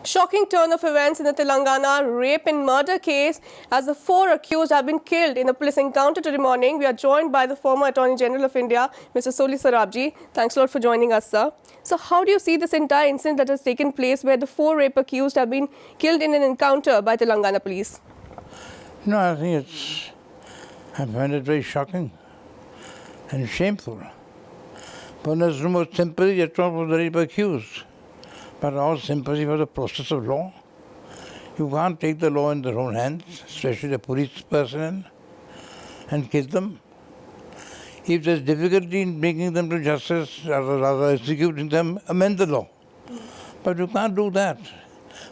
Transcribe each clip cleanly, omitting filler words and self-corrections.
Shocking turn of events in the Telangana rape and murder case as the 4 accused have been killed in a police encounter today morning. We are joined by the former Attorney General of India, Mr. Soli Sorabjee. Thanks a lot for joining us, sir. So how do you see this entire incident that has taken place where the 4 rape accused have been killed in an encounter by Telangana police? No, I find it very shocking and shameful. But there's no more sympathy at all for the rape accused, but all sympathy for the process of law. You can't take the law in their own hands, especially the police personnel, and kill them. If there's difficulty in bringing them to justice, or rather executing them, amend the law. But you can't do that.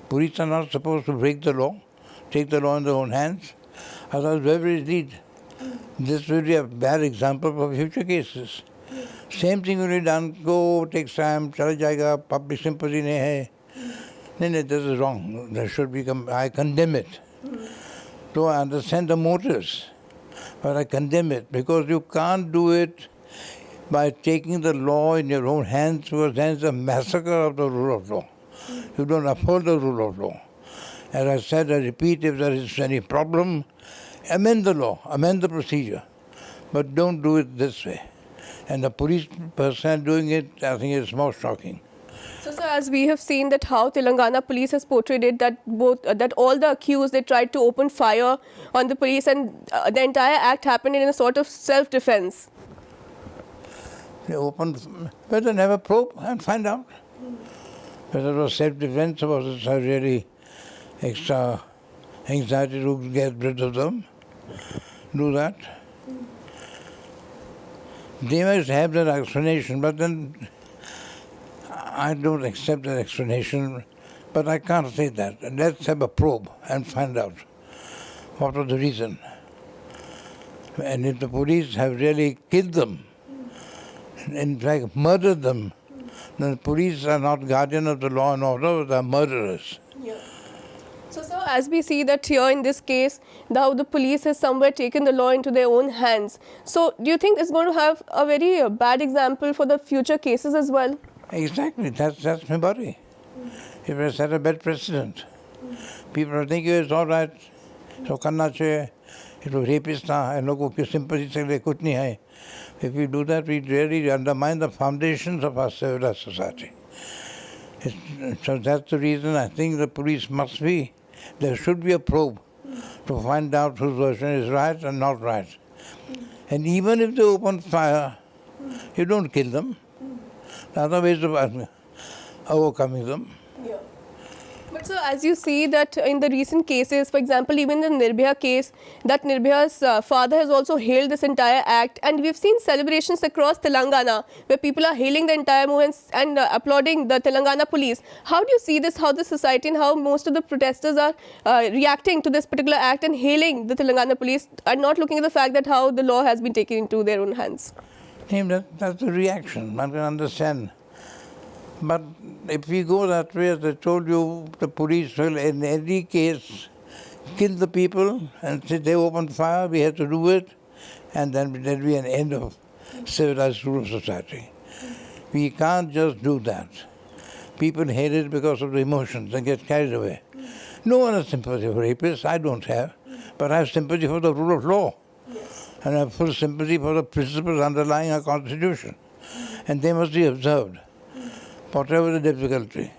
Police are not supposed to break the law, take the law in their own hands. Otherwise, wherever it leads, this will be a bad example for future cases. Same thing will be done, go, takes time, chala jayega, public sympathy nahi hai. No, this is wrong. There should become, I condemn it. So I understand the motives, but I condemn it because you can't do it by taking the law in your own hands, because then it's a massacre of the rule of law. You don't uphold the rule of law. As I said, I repeat, if there is any problem, amend the law, amend the procedure, but don't do it this way. And the police person doing it, I think it's more shocking. So, sir, as we have seen that how Telangana police has portrayed it, that that all the accused, they tried to open fire on the police, and the entire act happened in a sort of self-defense. They opened, better never probe and find out whether it was self-defense or was it really extra anxiety to get rid of them. Do that. They must have that explanation, but then I don't accept that explanation, but I can't say that. Let's have a probe and find out what was the reason. And if the police have really killed them, in fact murdered them, then the police are not guardian of the law and order, they are murderers. So, sir, as we see that here in this case, now the police has somewhere taken the law into their own hands. So, do you think it's going to have a very bad example for the future cases as well? Exactly, that's my body. It will set a bad precedent. People are thinking it's all right, so karna chahiye, it was rapist tha, and logo ki sympathy se liye kuch nahi hai. If we do that, we really undermine the foundations of our civilized society. So that's the reason I think the police must be, there should be a probe to find out whose version is right and not right. And even if they open fire, you don't kill them. There are other ways of overcoming them. But sir, as you see that in the recent cases, for example, even in the Nirbhaya case, that Nirbhaya's father has also hailed this entire act, and we've seen celebrations across Telangana where people are hailing the entire movement and applauding the Telangana police. How do you see this, how the society and how most of the protesters are reacting to this particular act and hailing the Telangana police and not looking at the fact that how the law has been taken into their own hands? That's the reaction, one can understand. But if we go that way, as I told you, the police will in every case kill the people and say they open fire, we have to do it, and then there'll be an end of civilized rule of society. We can't just do that. People hate it because of the emotions and get carried away. No one has sympathy for rapists, I don't have, but I have sympathy for the rule of law. And I have full sympathy for the principles underlying our constitution. And they must be observed, whatever the difficulty.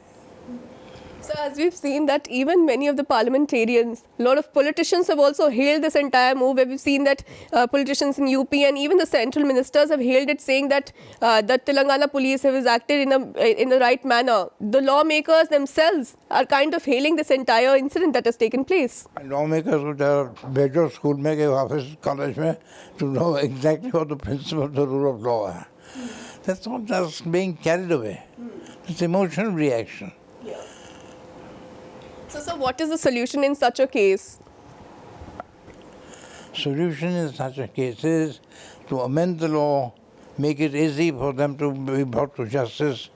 So as we've seen that even many of the parliamentarians, a lot of politicians have also hailed this entire move. We've seen that politicians in UP and even the central ministers have hailed it, saying that the Telangana police have acted in the right manner. The lawmakers themselves are kind of hailing this entire incident that has taken place. Lawmakers would have better school mein, office, college mein, to know exactly what the principle of the rule of law are. That's not just being carried away. It's emotional reaction. So, sir, what is the solution in such a case? Solution in such a case is to amend the law, make it easy for them to be brought to justice,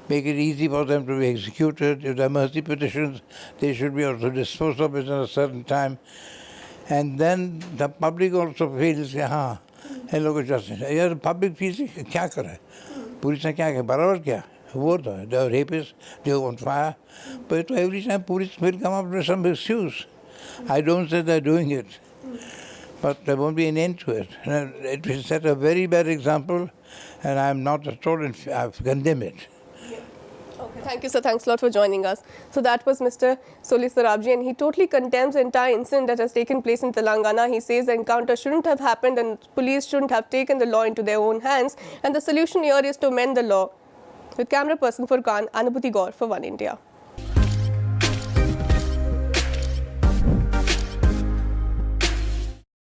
make it easy for them to be executed. If there are mercy petitions, they should be also disposed of within a certain time. And then the public also feels, हाँ, इन लोगों को justice. यार public feels क्या करे? Police ने क्या किया? बराबर क्या? हुआ था, the rapists, they were on fire. But every time police will come up with some excuse. I don't say they're doing it, but there won't be an end to it. And it will set a very bad example, and I'm not at all, I condemn it. Okay, thank you, sir. Thanks a lot for joining us. So that was Mr. Soli Sorabjee, and he totally condemns the entire incident that has taken place in Telangana. He says the encounter shouldn't have happened and police shouldn't have taken the law into their own hands. And the solution here is to amend the law. With camera person Furkan, Anubhuti Gaur for One India.